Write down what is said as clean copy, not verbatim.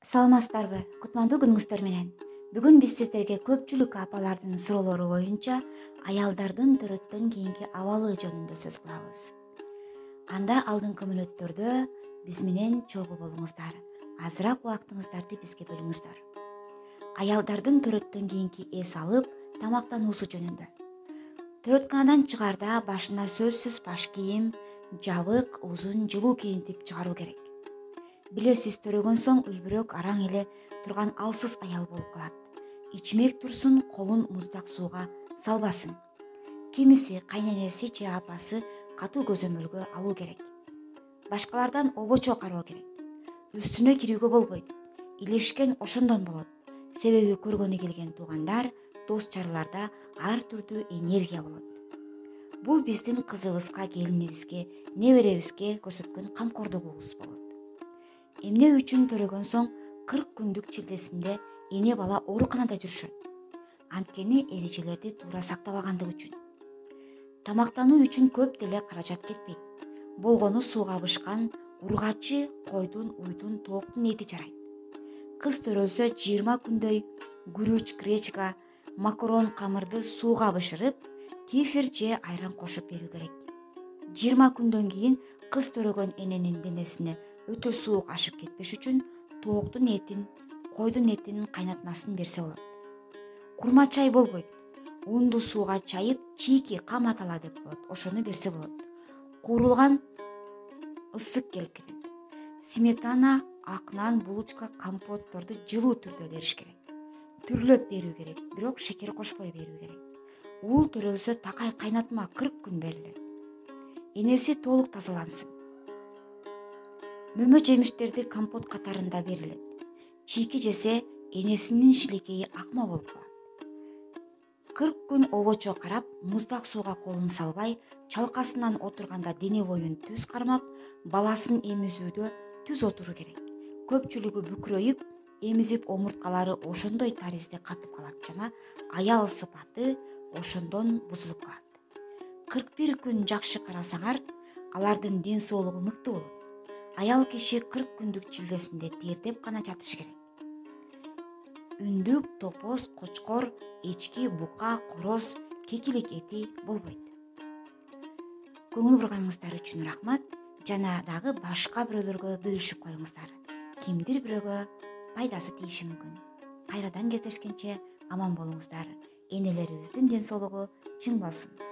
Саламатсыздарбы? Кутмандуу күнүңүздөр менен. Бүгүн биз сиздерге көпчүлүк апалардын суроолору боюнча аялдардын төрөттөн кийинки абалы жөнүндө сөз кылабыз. Анда алдыңкы мүнөттөрдө биз менен чогуу болуңуздар. Азыраак убактыңыздарды бизге бөлүңүздөр. Аялдардын төрөттөн кийинки эс алып, тамактануусу жөнүндө. Төрөтканадан чыгарда башына сөзсүз баш кийим, жабык, узун, жылуу кийинтип чыгаруу керек. Билесиз, төрөгөн соң үлбүрөк араң эле турган алсыз аял болуп калат. Ичмек турсун, колун муздак сууга салбасын. Кимиси кайненеси же апасы катуу көзөмөлгө алуу керек. Башкалардан обочо кароо керек. Үстүнө кирүүгө болбойт. Илешкен ошондон болот. Себеби көргөнү келген туугандар, дос чарларда ар түрдүү энергия болот. Бул биздин кызыбызга, келинибизге, неберебизге көрсөткөн камкордугубуз болот. Эмне үчүн төрөгөн соң 40 күндүк чилдесинде эне бала ооруканада жүрүшөт? Анткени эрежелерди туура сактабагандыгы үчүн. Тамактануу үчүн көп деле каражат кетпейт. Болгону сууга бышкан ургачы, койдун, уйдун, тооктун эти жарайт. Кыз төрөлсө 20 күндөй гүрүч, гречка, макарон камырды сууга бышырып, кефир же айран кошуп берүү керек. 20 күндөн кийин кыз төрөгөн эненин денесине өтө суук ашып кетпеш үчүн тооктун этин, койдун этинин кайнатмасын берсе болот. Курма чай болбойт. Унду сууга чайып, чийки кам атала деп коет. Ошону берсе болот. Куурулган ысык келип кетет. Сметана, ак нан, булочка, компотторду жылуу түрдө бериш керек. Түрлөп берүү керек, бирок шекер кошпой берүү керек. Уул төрөлсө такай кайнатма 40 күн берилет. Энеси толук тазалансын. Мөмө жемиштерди компот катарында берилет. Чийки жесе энесинин шилекейи акма болуп калат. 40 күн обочо карап, муздак сууга колун салбай, чалкасынан отурганда дене боюн түз кармап, баласын эмизүүдө түз отуруу керек. Көпчүлүгү бүкрөйүп, эмизип омурткалары ошондой таризде катып калат жана аял сыпаты ошондон бузулуп калат. 41 күн жакшы карасаңар, алардын ден соолугу мыкты болот. Аял киши 40 күндүк чилдесинде тердеп гана жатышы керек. Үндүк, топоз, кочкор, эчки, бука, короз, кекилик эти болбойт. Көңүл бурганыңыздар үчүн рахмат. Жана дагы башка бирөөлөргө бөлүшүп коюңуздар. Кимдир бирөөгө пайдасы тийиши мүмкүн. Кайрадан кездешкенче аман болуңуздар. Энелерибиздин ден соолугу чың болсун.